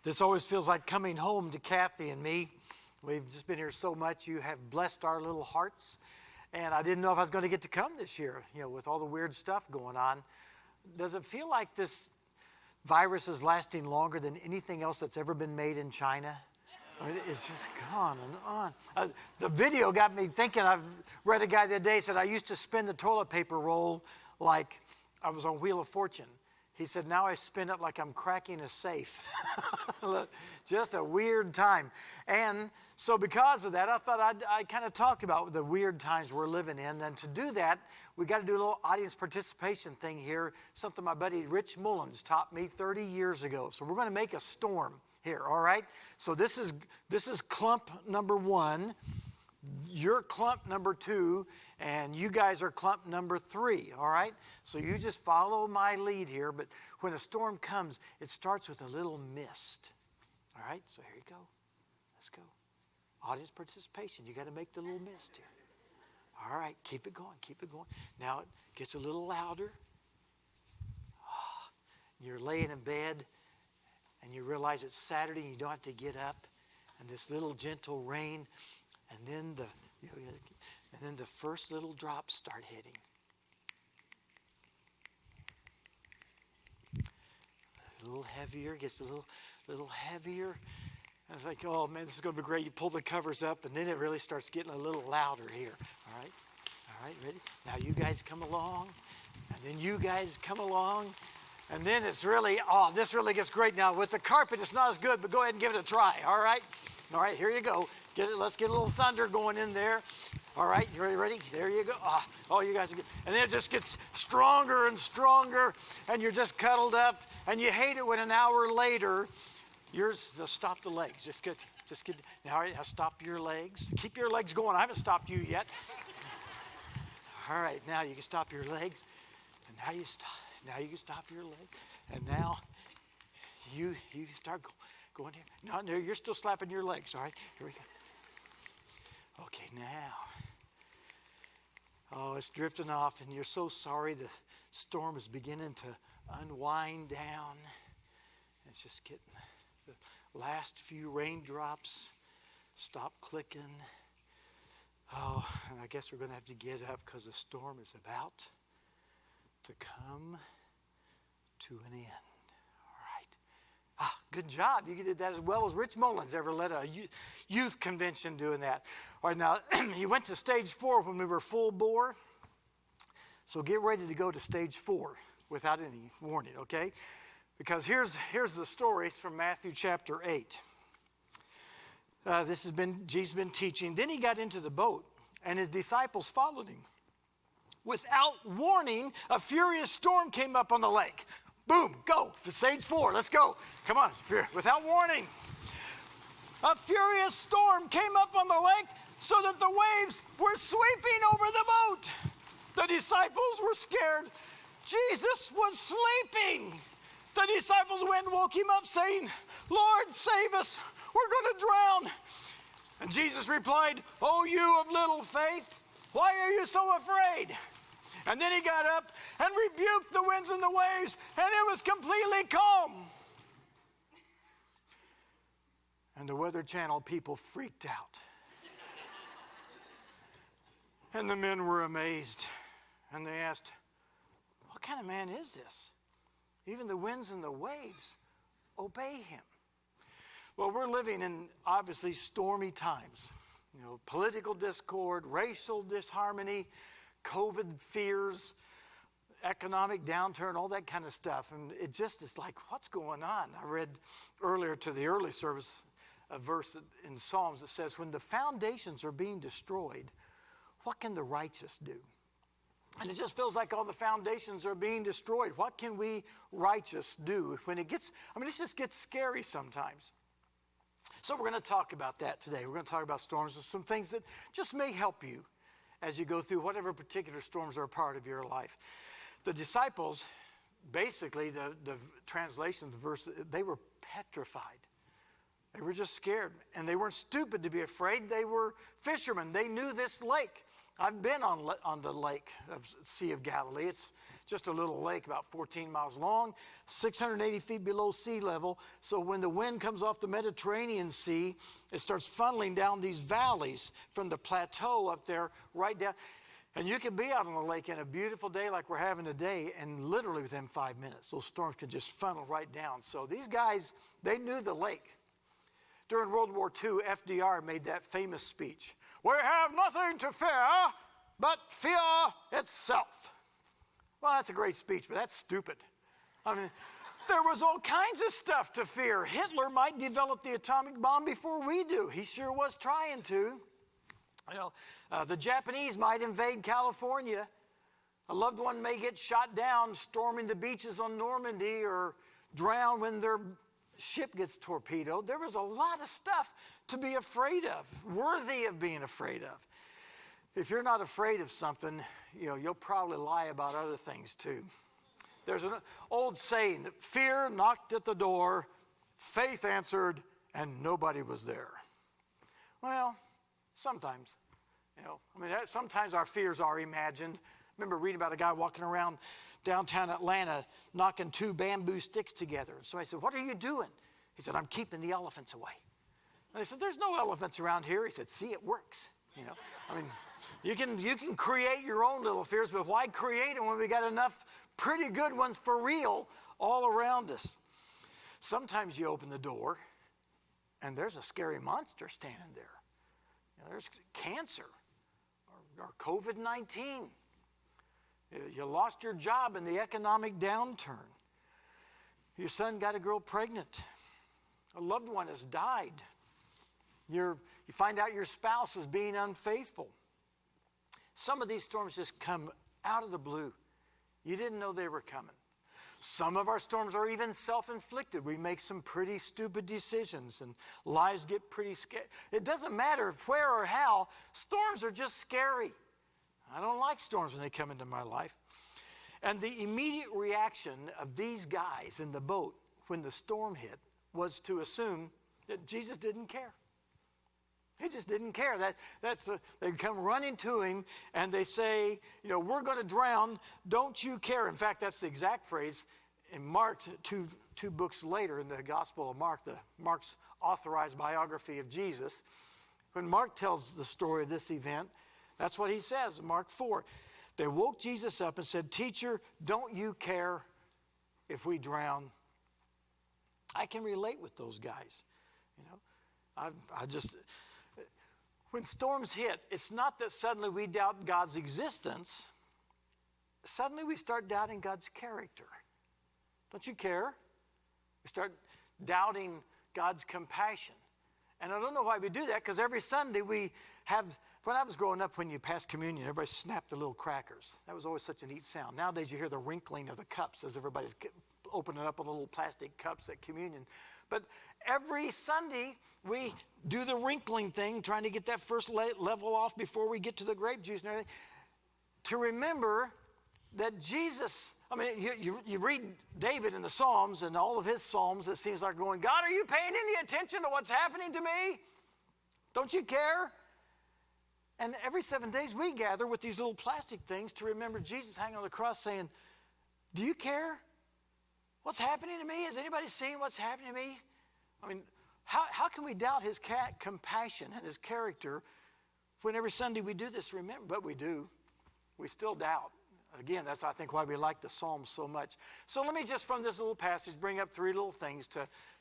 This always feels like coming home to Kathy and me. We've just been here so much. You have blessed our little hearts. And I didn't know if I was going to get to come this year, with all the weird stuff going on. Does it feel like this virus is lasting longer than anything else that's ever been made in China? It's just gone and on. The video got me thinking. I've read a guy the other day said, I used to spin the toilet paper roll like I was on Wheel of Fortune. He said, now I spin it like I'm cracking a safe. Just a weird time. And so because of that, I thought I'd kind of talk about the weird times we're living in. And to do that, we got to do a little audience participation thing here, something my buddy Rich Mullins taught me 30 years ago. So we're going to make a storm here, all right? So this is clump number 1. You're clump number 2, and you guys are clump number 3, all right? So you just follow my lead here, but when a storm comes, it starts with a little mist, all right? So here you go. Let's go. Audience participation. You got to make the little mist here. All right, keep it going, keep it going. Now it gets a little louder. You're laying in bed, and you realize it's Saturday, and you don't have to get up, and this little gentle rain. And then the first little drops start hitting. A little heavier, gets a little heavier. And it's like, oh man, this is going to be great. You pull the covers up, and then it really starts getting a little louder here. All right, ready? Now you guys come along, and then you guys come along. And then it's really, this really gets great. Now with the carpet, it's not as good, but go ahead and give it a try, all right? All right, here you go. Let's get a little thunder going in there. All right, you ready? There you go. You guys are good. And then it just gets stronger and stronger, and you're just cuddled up, and you hate it when an hour later, stop the legs. Just get. Now, all right, now stop your legs. Keep your legs going. I haven't stopped you yet. All right, now you can stop your legs, and now you stop. Now you can stop your leg, and now you start going here. No, you're still slapping your legs, all right? Here we go. Okay, now. It's drifting off, and you're so sorry the storm is beginning to unwind down. It's just getting the last few raindrops stop clicking. And I guess we're going to have to get up because the storm is about to come to an end. All right. Good job. You did that as well as Rich Mullins ever led a youth convention doing that. All right, now, he went to stage 4 when we were full bore. So get ready to go to stage 4 without any warning, okay? Because here's the story. It's from Matthew chapter 8. Jesus has been teaching. Then he got into the boat, and his disciples followed him. Without warning, a furious storm came up on the lake. Boom, go, for stage 4, let's go. Come on, without warning. A furious storm came up on the lake so that the waves were sweeping over the boat. The disciples were scared. Jesus was sleeping. The disciples went and woke him up saying, Lord, save us, we're going to drown. And Jesus replied, oh, you of little faith, why are you so afraid? And then he got up and rebuked the winds and the waves, and it was completely calm. And the Weather Channel people freaked out. And the men were amazed, and they asked, what kind of man is this? Even the winds and the waves obey him. Well, we're living in obviously stormy times. Political discord, racial disharmony, COVID fears, economic downturn, all that kind of stuff. And it just is like, what's going on? I read earlier to the early service a verse in Psalms that says, when the foundations are being destroyed, what can the righteous do? And it just feels like all the foundations are being destroyed. What can we righteous do when it just gets scary sometimes. So we're going to talk about that today. We're going to talk about storms and some things that just may help you as you go through whatever particular storms are a part of your life. The disciples, basically, the translation of the verse, they were petrified. They were just scared. And they weren't stupid to be afraid. They were fishermen. They knew this lake. I've been on the lake of Sea of Galilee. It's just a little lake about 14 miles long, 680 feet below sea level. So when the wind comes off the Mediterranean Sea, it starts funneling down these valleys from the plateau up there right down. And you can be out on the lake in a beautiful day like we're having today, and literally within 5 minutes, those storms can just funnel right down. So these guys, they knew the lake. During World War II, FDR made that famous speech, "We have nothing to fear but fear itself." Well, that's a great speech, but that's stupid. I mean, there was all kinds of stuff to fear. Hitler might develop the atomic bomb before we do. He sure was trying to. You know, the Japanese might invade California. A loved one may get shot down storming the beaches on Normandy, or drown when their ship gets torpedoed. There was a lot of stuff to be afraid of, worthy of being afraid of. If you're not afraid of something, you'll probably lie about other things too. There's an old saying, fear knocked at the door, faith answered, and nobody was there. Well, sometimes, sometimes our fears are imagined. I remember reading about a guy walking around downtown Atlanta knocking 2 bamboo sticks together. And somebody said, "What are you doing?" He said, "I'm keeping the elephants away." And they said, "There's no elephants around here." He said, "See, it works." You can create your own little fears, but why create them when we got enough pretty good ones for real all around us? Sometimes you open the door and there's a scary monster standing there. There's cancer or COVID-19. You lost your job in the economic downturn. Your son got a girl pregnant. A loved one has died. You find out your spouse is being unfaithful. Some of these storms just come out of the blue. You didn't know they were coming. Some of our storms are even self-inflicted. We make some pretty stupid decisions and lives get pretty scary. It doesn't matter where or how, storms are just scary. I don't like storms when they come into my life. And the immediate reaction of these guys in the boat when the storm hit was to assume that Jesus didn't care. He just didn't care. They come running to him and they say, "We're going to drown. Don't you care?" In fact, that's the exact phrase in Mark, two books later in the Gospel of Mark, Mark's authorized biography of Jesus. When Mark tells the story of this event, that's what he says in Mark 4. They woke Jesus up and said, "Teacher, don't you care if we drown?" I can relate with those guys. When storms hit, it's not that suddenly we doubt God's existence. Suddenly we start doubting God's character. Don't you care? We start doubting God's compassion. And I don't know why we do that, because every Sunday when I was growing up, when you passed communion, everybody snapped the little crackers. That was always such a neat sound. Nowadays you hear the wrinkling of the cups as everybody's opening up the little plastic cups at communion. But every Sunday we do the wrinkling thing, trying to get that first level off before we get to the grape juice and everything, to remember that Jesus, you read David in the Psalms, and all of his Psalms, it seems like going, "God, are you paying any attention to what's happening to me? Don't you care?" And every 7 days we gather with these little plastic things to remember Jesus hanging on the cross saying, "Do you care what's happening to me? Has anybody seen what's happening to me?" How can we doubt his compassion and his character when every Sunday we do this? Remember, but we do. We still doubt. Again, that's, I think, why we like the Psalms so much. So let me just, from this little passage, bring up 3 little things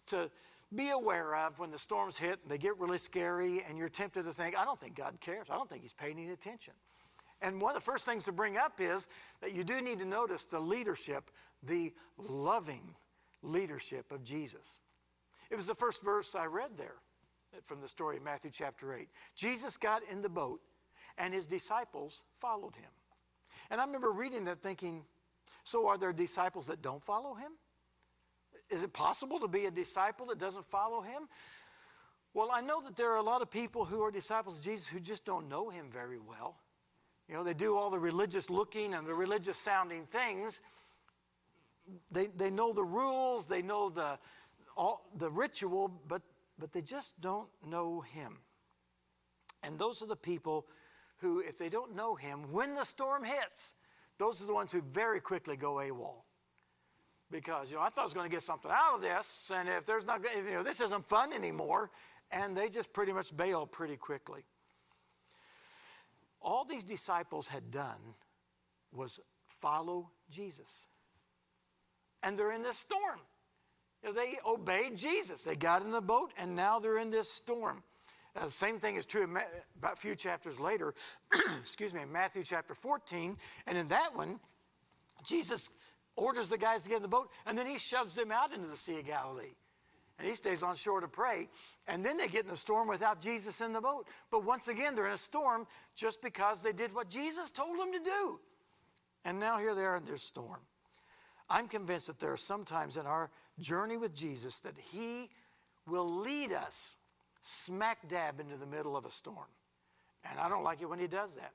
to be aware of when the storms hit and they get really scary and you're tempted to think, "I don't think God cares. I don't think he's paying any attention." And one of the first things to bring up is that you do need to notice the leadership, the loving leadership of Jesus. It was the first verse I read there from the story of Matthew chapter 8. Jesus got in the boat and his disciples followed him. And I remember reading that thinking, so are there disciples that don't follow him? Is it possible to be a disciple that doesn't follow him? Well, I know that there are a lot of people who are disciples of Jesus who just don't know him very well. They do all the religious looking and the religious sounding things. They know the rules, they know the ritual, but they just don't know him. And those are the people who, if they don't know him, when the storm hits, those are the ones who very quickly go AWOL. Because, I thought I was going to get something out of this, and if there's not, this isn't fun anymore, and they just pretty much bail pretty quickly. All these disciples had done was follow Jesus. And they're in this storm. They obeyed Jesus. They got in the boat, and now they're in this storm. The same thing is true about a few chapters later, in Matthew chapter 14. And in that one, Jesus orders the guys to get in the boat, and then he shoves them out into the Sea of Galilee. And he stays on shore to pray. And then they get in a storm without Jesus in the boat. But once again, they're in a storm just because they did what Jesus told them to do. And now here they are in their storm. I'm convinced that there are some times in our journey with Jesus that he will lead us smack dab into the middle of a storm. And I don't like it when he does that.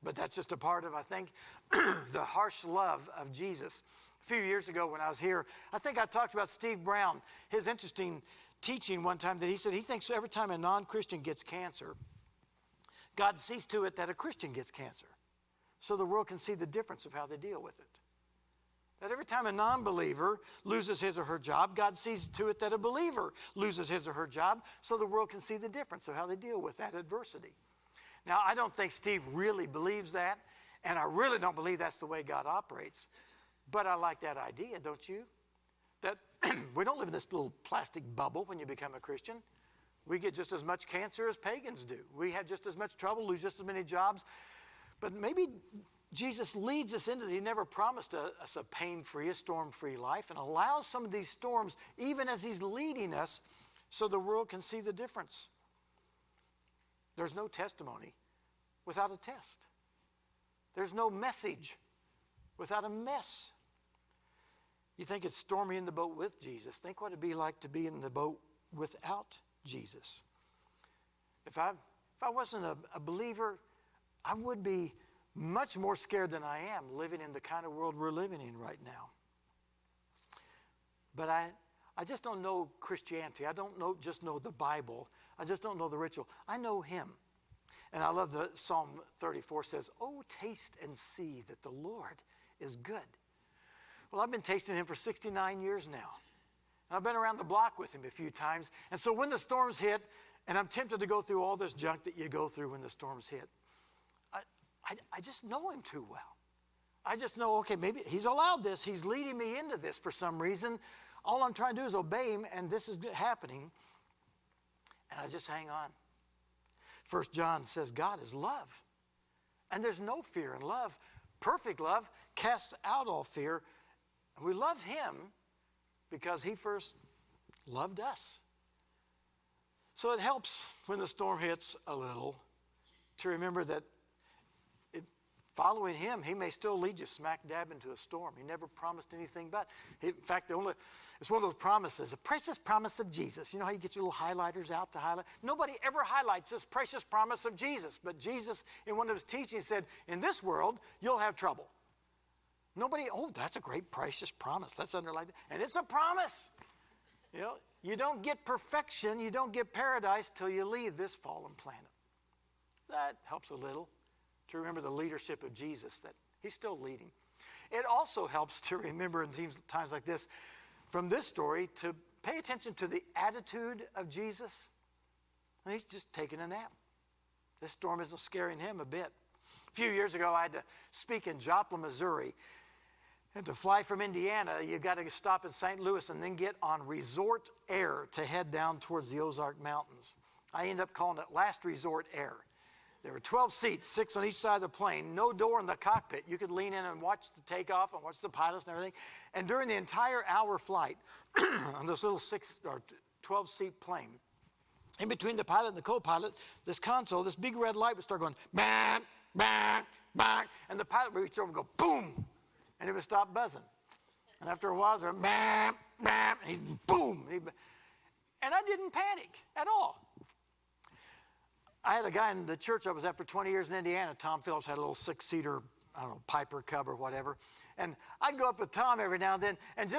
But that's just a part of, I think, the harsh love of Jesus. A few years ago when I was here, I think I talked about Steve Brown, his interesting teaching one time that he said he thinks every time a non-Christian gets cancer, God sees to it that a Christian gets cancer, so the world can see the difference of how they deal with it. That every time a non-believer loses his or her job, God sees to it that a believer loses his or her job, so the world can see the difference of how they deal with that adversity. Now, I don't think Steve really believes that, and I really don't believe that's the way God operates. But I like that idea, don't you? That we don't live in this little plastic bubble when you become a Christian. We get just as much cancer as pagans do. We have just as much trouble, lose just as many jobs. But maybe Jesus leads us into he never promised us a pain-free, a storm-free life, and allows some of these storms, even as he's leading us, so the world can see the difference. There's no testimony without a test. There's no message without a mess. You think it's stormy in the boat with Jesus. Think what it'd be like to be in the boat without Jesus. If I wasn't a believer, I would be much more scared than I am living in the kind of world we're living in right now. But I just don't know Christianity. I don't just know the Bible. I just don't know the ritual. I know him. And I love the Psalm 34 says, "Oh, taste and see that the Lord is good." Well, I've been tasting him for 69 years now. And I've been around the block with him a few times. And so when the storms hit, and I'm tempted to go through all this junk that you go through when the storms hit, I just know him too well. I just know, okay, maybe he's allowed this. He's leading me into this for some reason. All I'm trying to do is obey him, and this is happening. And I just hang on. 1 John says God is love. And there's no fear in love. Perfect love casts out all fear. And we love him because he first loved us. So it helps when the storm hits a little to remember that following him, he may still lead you smack dab into a storm. He never promised anything but. In fact, it's one of those promises, a precious promise of Jesus. You know how you get your little highlighters out to highlight? Nobody ever highlights this precious promise of Jesus. But Jesus, in one of his teachings, said, in this world, you'll have trouble. Nobody, that's a great precious promise. That's underlined. And it's a promise. You don't get perfection, you don't get paradise till you leave this fallen planet. That helps a little to remember the leadership of Jesus, that he's still leading. It also helps to remember in times like this, from this story, to pay attention to the attitude of Jesus. And he's just taking a nap. This storm isn't scaring him a bit. A few years ago, I had to speak in Joplin, Missouri. And to fly from Indiana, you've got to stop in St. Louis and then get on Resort Air to head down towards the Ozark Mountains. I ended up calling it Last Resort Air. There were 12 seats, 6 on each side of the plane, no door in the cockpit. You could lean in and watch the takeoff and watch the pilots and everything. And during the entire hour flight on this little 6 or 12-seat plane, in between the pilot and the co-pilot, this console, this big red light would start going, bang, bang, bang. And the pilot would reach over and go, boom, and it would stop buzzing. And after a while, it would bang, bang, and he'd boom. And I didn't panic at all. I had a guy in the church I was at for 20 years in Indiana. Tom Phillips had a little 6-seater, Piper Cub or whatever. And I'd go up with Tom every now and then, and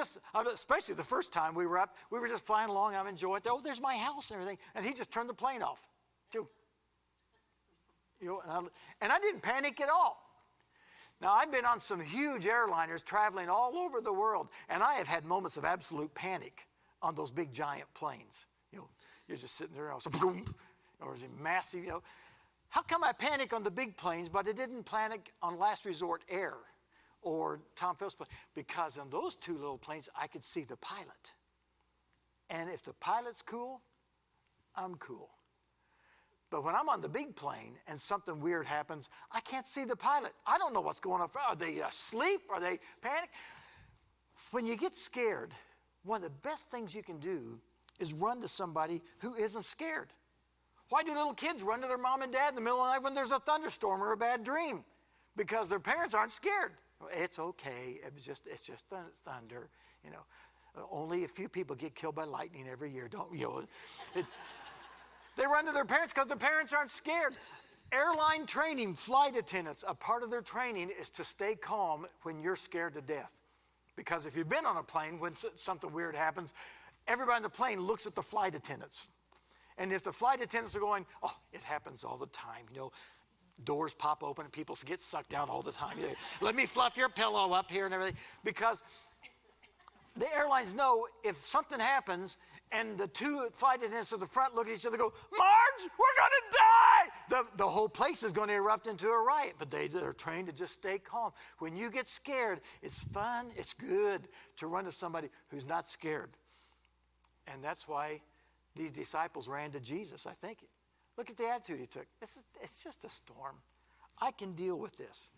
especially the first time we were up, we were just flying along. I'm enjoying it. Oh, there's my house and everything. And he just turned the plane off. And I didn't panic at all. Now, I've been on some huge airliners traveling all over the world, and I have had moments of absolute panic on those big giant planes. You know, you're just sitting there, and boom, or massive, you know. How come I panic on the big planes, but I didn't panic on Last Resort Air or Tom Phillips plane? Because on those two little planes, I could see the pilot. And if the pilot's cool, I'm cool. But when I'm on the big plane and something weird happens, I can't see the pilot. I don't know what's going on. Are they asleep? Are they panic? When you get scared, one of the best things you can do is run to somebody who isn't scared. Why do little kids run to their mom and dad in the middle of the night when there's a thunderstorm or a bad dream? Because their parents aren't scared. It's okay. It's just thunder. You know, only a few people get killed by lightning every year. Don't you know? They run to their parents because their parents aren't scared. Airline training, flight attendants, a part of their training is to stay calm when you're scared to death. Because if you've been on a plane, when something weird happens, everybody on the plane looks at the flight attendants. And if the flight attendants are going, oh, it happens all the time, you know, doors pop open and people get sucked out all the time. You know, let me fluff your pillow up here and everything. Because the airlines know if something happens and the two flight attendants at the front look at each other and go, Marge, we're going to die. The whole place is going to erupt into a riot. But they're trained to just stay calm. When you get scared, it's fun, it's good to run to somebody who's not scared. And that's why these disciples ran to Jesus, I think. Look at the attitude he took. It's just a storm. I can deal with this.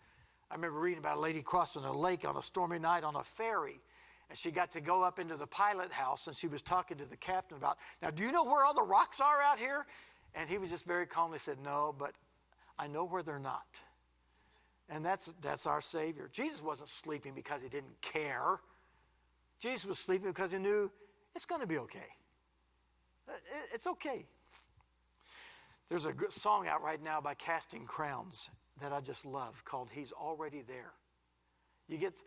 I remember reading about a lady crossing a lake on a stormy night on a ferry. And she got to go up into the pilot house, and she was talking to the captain about, now, do you know where all the rocks are out here? And he was just very calmly said, no, but I know where they're not. And that's our Savior. Jesus wasn't sleeping because he didn't care. Jesus was sleeping because he knew it's going to be okay. It's okay. There's a good song out right now by Casting Crowns that I just love called He's Already There. You get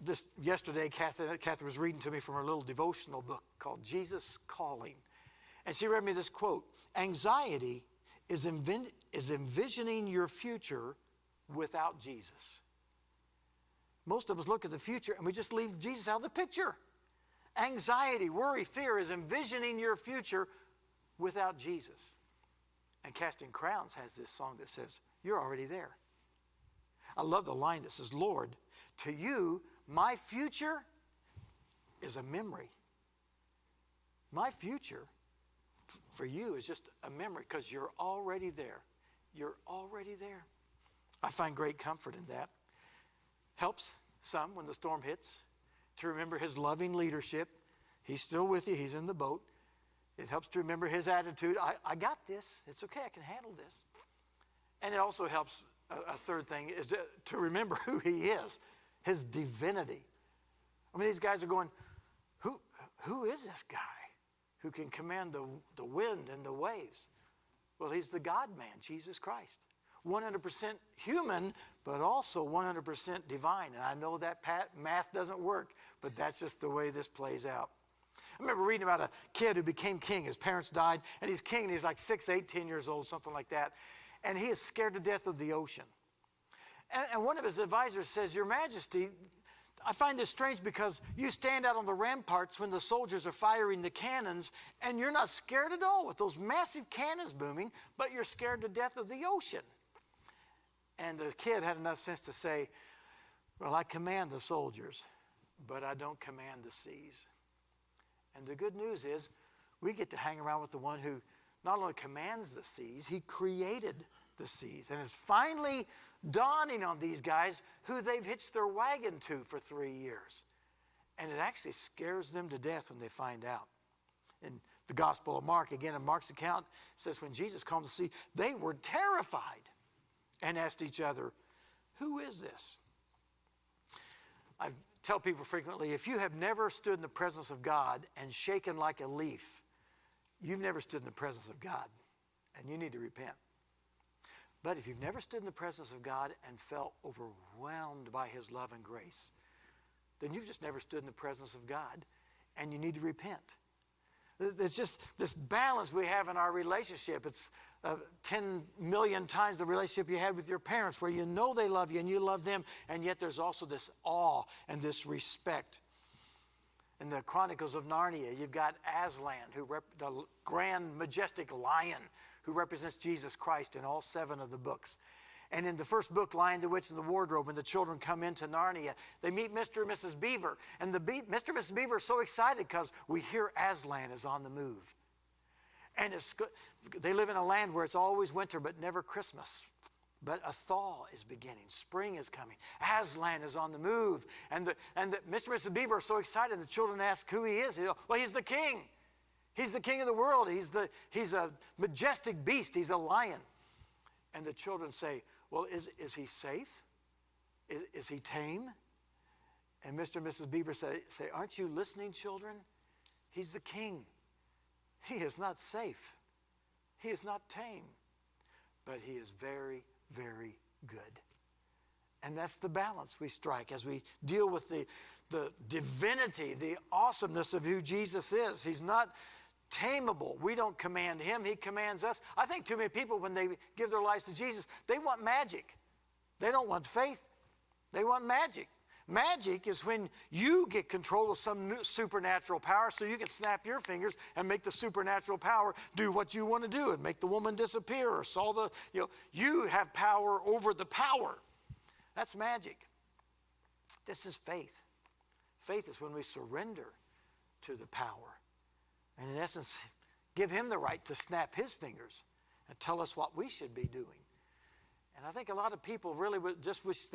this yesterday, Kathy was reading to me from her little devotional book called Jesus Calling. And she read me this quote, anxiety is envisioning your future without Jesus. Most of us look at the future and we just leave Jesus out of the picture. Anxiety, worry, fear is envisioning your future without Jesus. And Casting Crowns has this song that says, you're already there. I love the line that says, Lord, to you, my future is a memory. My future for you is just a memory because you're already there. You're already there. I find great comfort in that. Helps some when the storm hits to remember his loving leadership. He's still with you. He's in the boat. It helps to remember his attitude. I got this. It's okay. I can handle this. And it also helps, a third thing, is to remember who he is, his divinity. I mean, these guys are going, who is this guy who can command the wind and the waves? Well, he's the God-man, Jesus Christ. 100% human, but also 100% divine. And I know that math doesn't work, but that's just the way this plays out. I remember reading about a kid who became king. His parents died, and he's king, and he's like 6, 8, 10 years old, something like that. And he is scared to death of the ocean. And one of his advisors says, Your Majesty, I find this strange because you stand out on the ramparts when the soldiers are firing the cannons, and you're not scared at all with those massive cannons booming, but you're scared to death of the ocean. And the kid had enough sense to say, well, I command the soldiers, but I don't command the seas. And the good news is we get to hang around with the one who not only commands the seas, he created the seas. And it's finally dawning on these guys who they've hitched their wagon to for 3 years. And it actually scares them to death when they find out. In the Gospel of Mark, again, in Mark's account, it says when Jesus calmed the sea, they were terrified and asked each other, who is this? I tell people frequently, if you have never stood in the presence of God and shaken like a leaf, you've never stood in the presence of God, and you need to repent. But if you've never stood in the presence of God and felt overwhelmed by his love and grace, then you've just never stood in the presence of God, and you need to repent. It's just this balance we have in our relationship. It's 10 million times the relationship you had with your parents, where you know they love you and you love them, and yet there's also this awe and this respect. In the Chronicles of Narnia, you've got Aslan, the grand, majestic lion who represents Jesus Christ in all 7 of the books. And in the first book, Lion, the Witch, and the Wardrobe, when the children come into Narnia, they meet Mr. and Mrs. Beaver. And Mr. and Mrs. Beaver are so excited because we hear Aslan is on the move. And they live in a land where it's always winter but never Christmas. But a thaw is beginning. Spring is coming. Aslan is on the move. And Mr. and Mrs. Beaver are so excited. The children ask who he is. Well, he's the king. He's the king of the world. He's a majestic beast. He's a lion. And the children say, well, is he safe? Is he tame? And Mr. and Mrs. Beaver say, aren't you listening, children? He's the king. He is not safe. He is not tame. But he is very, very good. And that's the balance we strike as we deal with the divinity, the awesomeness of who Jesus is. He's not tameable. We don't command him. He commands us. I think too many people, when they give their lives to Jesus, they want magic. They don't want faith. They want magic. Magic is when you get control of some new supernatural power so you can snap your fingers and make the supernatural power do what you want to do and make the woman disappear or solve you have power over the power. That's magic. This is faith. Faith is when we surrender to the power and, in essence, give him the right to snap his fingers and tell us what we should be doing. And I think a lot of people really would just wish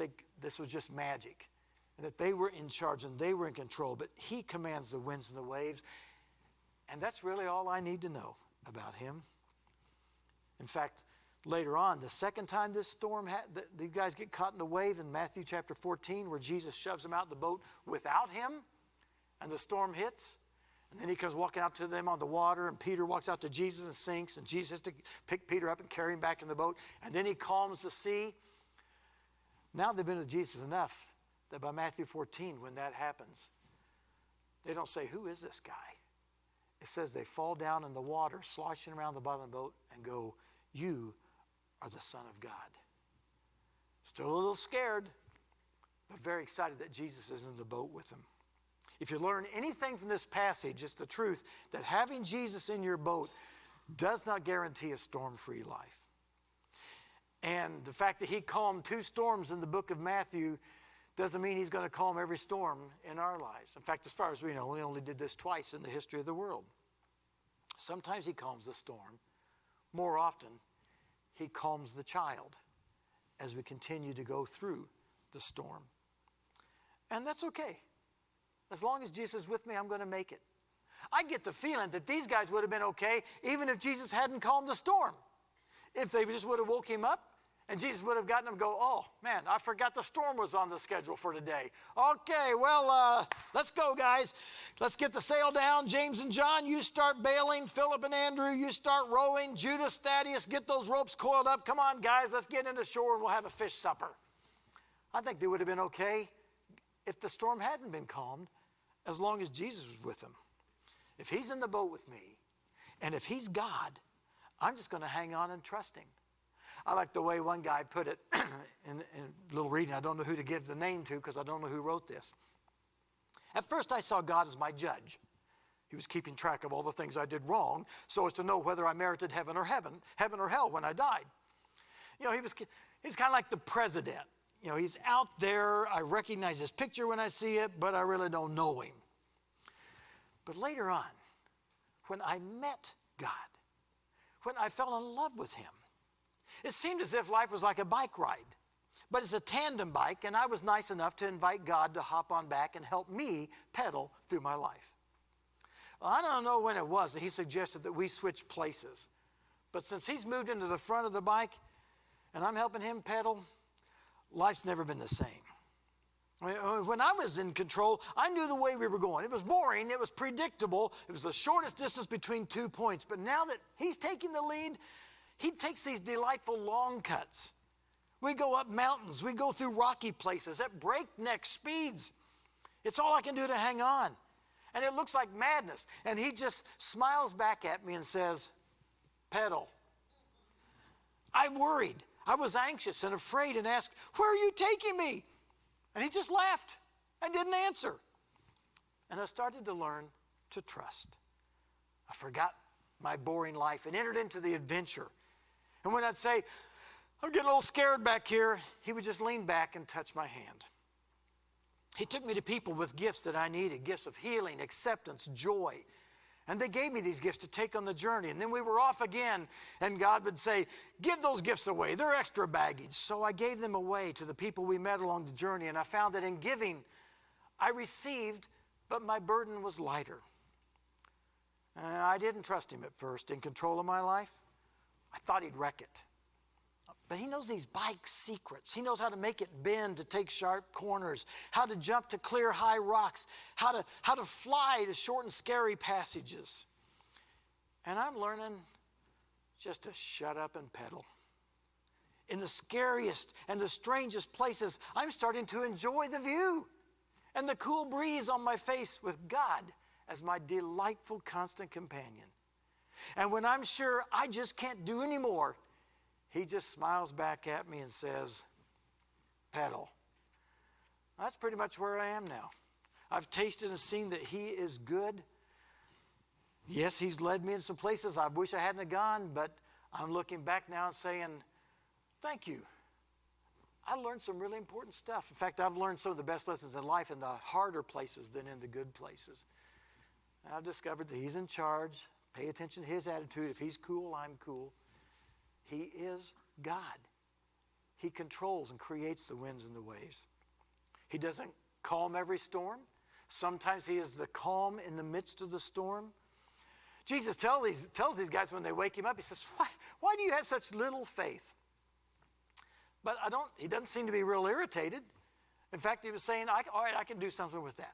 this was just magic, and that they were in charge and they were in control. But he commands the winds and the waves. And that's really all I need to know about him. In fact, later on, the second time this storm, you guys get caught in the wave in Matthew chapter 14, where Jesus shoves them out the boat without him, and the storm hits. And then he comes walking out to them on the water, and Peter walks out to Jesus and sinks, and Jesus has to pick Peter up and carry him back in the boat. And then he calms the sea. Now they've been with Jesus enough that by Matthew 14, when that happens, they don't say, who is this guy? It says they fall down in the water, sloshing around the bottom of the boat, and go, you are the Son of God. Still a little scared, but very excited that Jesus is in the boat with them. If you learn anything from this passage, it's the truth that having Jesus in your boat does not guarantee a storm-free life. And the fact that he calmed 2 storms in the book of Matthew doesn't mean he's going to calm every storm in our lives. In fact, as far as we know, we only did this twice in the history of the world. Sometimes he calms the storm. More often, he calms the child as we continue to go through the storm. And that's okay. As long as Jesus is with me, I'm going to make it. I get the feeling that these guys would have been okay even if Jesus hadn't calmed the storm. If they just would have woke him up, and Jesus would have gotten them to go, oh, man, I forgot the storm was on the schedule for today. Okay, well, let's go, guys. Let's get the sail down. James and John, you start bailing. Philip and Andrew, you start rowing. Judas, Thaddeus, get those ropes coiled up. Come on, guys, let's get into shore and we'll have a fish supper. I think they would have been okay if the storm hadn't been calmed, as long as Jesus was with them. If he's in the boat with me, and if he's God, I'm just going to hang on and trust him. I like the way one guy put it in a little reading. I don't know who to give the name to because I don't know who wrote this. At first I saw God as my judge. He was keeping track of all the things I did wrong so as to know whether I merited heaven or hell when I died. You know, he's kind of like the president. You know, he's out there. I recognize his picture when I see it, but I really don't know him. But later on, when I met God, when I fell in love with him, it seemed as if life was like a bike ride, but it's a tandem bike, and I was nice enough to invite God to hop on back and help me pedal through my life. Well, I don't know when it was that he suggested that we switch places, but since he's moved into the front of the bike and I'm helping him pedal, life's never been the same. When I was in control, I knew the way we were going. It was boring, it was predictable, it was the shortest distance between 2 points, but now that he's taking the lead, he takes these delightful long cuts. We go up mountains. We go through rocky places at breakneck speeds. It's all I can do to hang on. And it looks like madness. And he just smiles back at me and says, pedal. I worried. I was anxious and afraid and asked, where are you taking me? And he just laughed and didn't answer. And I started to learn to trust. I forgot my boring life and entered into the adventure. And when I'd say, I'm getting a little scared back here, he would just lean back and touch my hand. He took me to people with gifts that I needed, gifts of healing, acceptance, joy. And they gave me these gifts to take on the journey. And then we were off again, and God would say, give those gifts away. They're extra baggage. So I gave them away to the people we met along the journey, and I found that in giving, I received, but my burden was lighter. I didn't trust him at first in control of my life. I thought he'd wreck it. But he knows these bike secrets. He knows how to make it bend to take sharp corners, how to jump to clear high rocks, how to fly to short and scary passages. And I'm learning just to shut up and pedal. In the scariest and the strangest places, I'm starting to enjoy the view and the cool breeze on my face with God as my delightful constant companion. And when I'm sure I just can't do any more, he just smiles back at me and says, pedal. That's pretty much where I am now. I've tasted and seen that he is good. Yes, he's led me in some places I wish I hadn't have gone, but I'm looking back now and saying, thank you. I learned some really important stuff. In fact, I've learned some of the best lessons in life in the harder places than in the good places. And I've discovered that he's in charge. Pay attention to his attitude. If he's cool, I'm cool. He is God. He controls and creates the winds and the waves. He doesn't calm every storm. Sometimes he is the calm in the midst of the storm. Jesus tells these guys when they wake him up, he says, why do you have such little faith? But he doesn't seem to be real irritated. In fact, he was saying, all right, I can do something with that.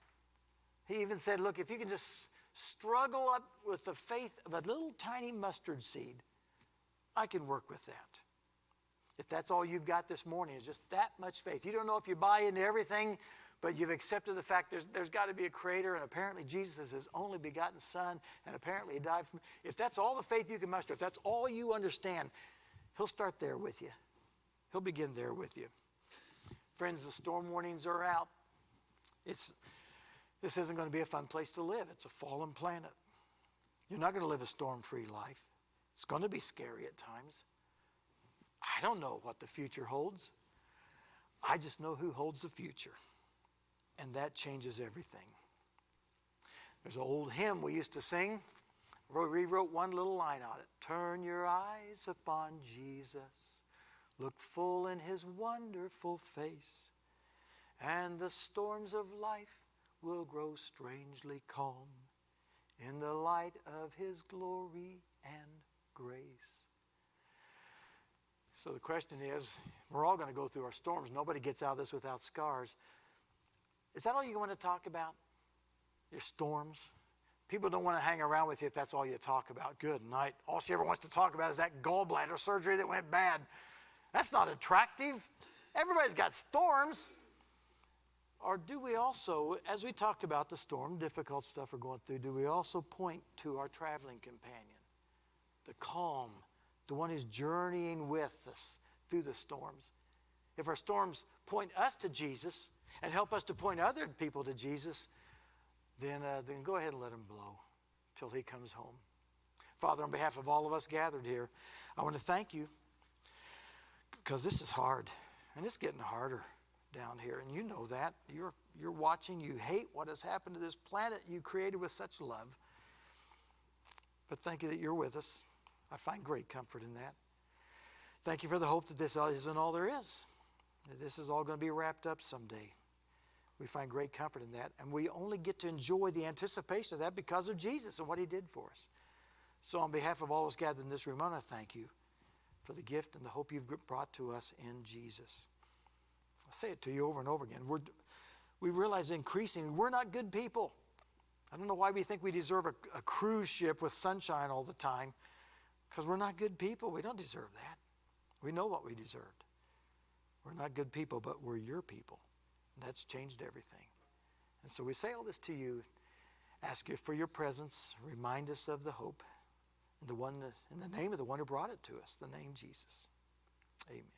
He even said, look, if you can just struggle up with the faith of a little tiny mustard seed, I can work with that. If that's all you've got this morning is just that much faith. You don't know if you buy into everything, but you've accepted the fact there's got to be a creator, and apparently Jesus is his only begotten son, and apparently he died for me. If that's all the faith you can muster, if that's all you understand, he'll start there with you. He'll begin there with you. Friends, the storm warnings are out. This isn't going to be a fun place to live. It's a fallen planet. You're not going to live a storm-free life. It's going to be scary at times. I don't know what the future holds. I just know who holds the future. And that changes everything. There's an old hymn we used to sing. We rewrote one little line on it. Turn your eyes upon Jesus. Look full in his wonderful face. And the storms of life will grow strangely calm in the light of his glory and grace. So the question is, we're all going to go through our storms. Nobody gets out of this without scars. Is that all you want to talk about? Your storms? People don't want to hang around with you if that's all you talk about. Good night. All she ever wants to talk about is that gallbladder surgery that went bad. That's not attractive. Everybody's got storms. Or do we also, as we talked about the storm, difficult stuff we're going through, do we also point to our traveling companion, the calm, the one who's journeying with us through the storms? If our storms point us to Jesus and help us to point other people to Jesus, then go ahead and let him blow till he comes home. Father, on behalf of all of us gathered here, I want to thank you because this is hard, and it's getting harder down here, and you know that. You're watching. You hate what has happened to this planet you created with such love. But thank you that you're with us. I find great comfort in that. Thank you for the hope that this isn't all there is. That this is all going to be wrapped up someday. We find great comfort in that. And we only get to enjoy the anticipation of that because of Jesus and what he did for us. So on behalf of all of us gathered in this room, I want to thank you for the gift and the hope you've brought to us in Jesus. I say it to you over and over again. We realize increasingly we're not good people. I don't know why we think we deserve a cruise ship with sunshine all the time, because we're not good people. We don't deserve that. We know what we deserved. We're not good people, but we're your people. And that's changed everything. And so we say all this to you Ask you for your presence. Remind us of the hope in the name of the one who brought it to us, the name Jesus. Amen.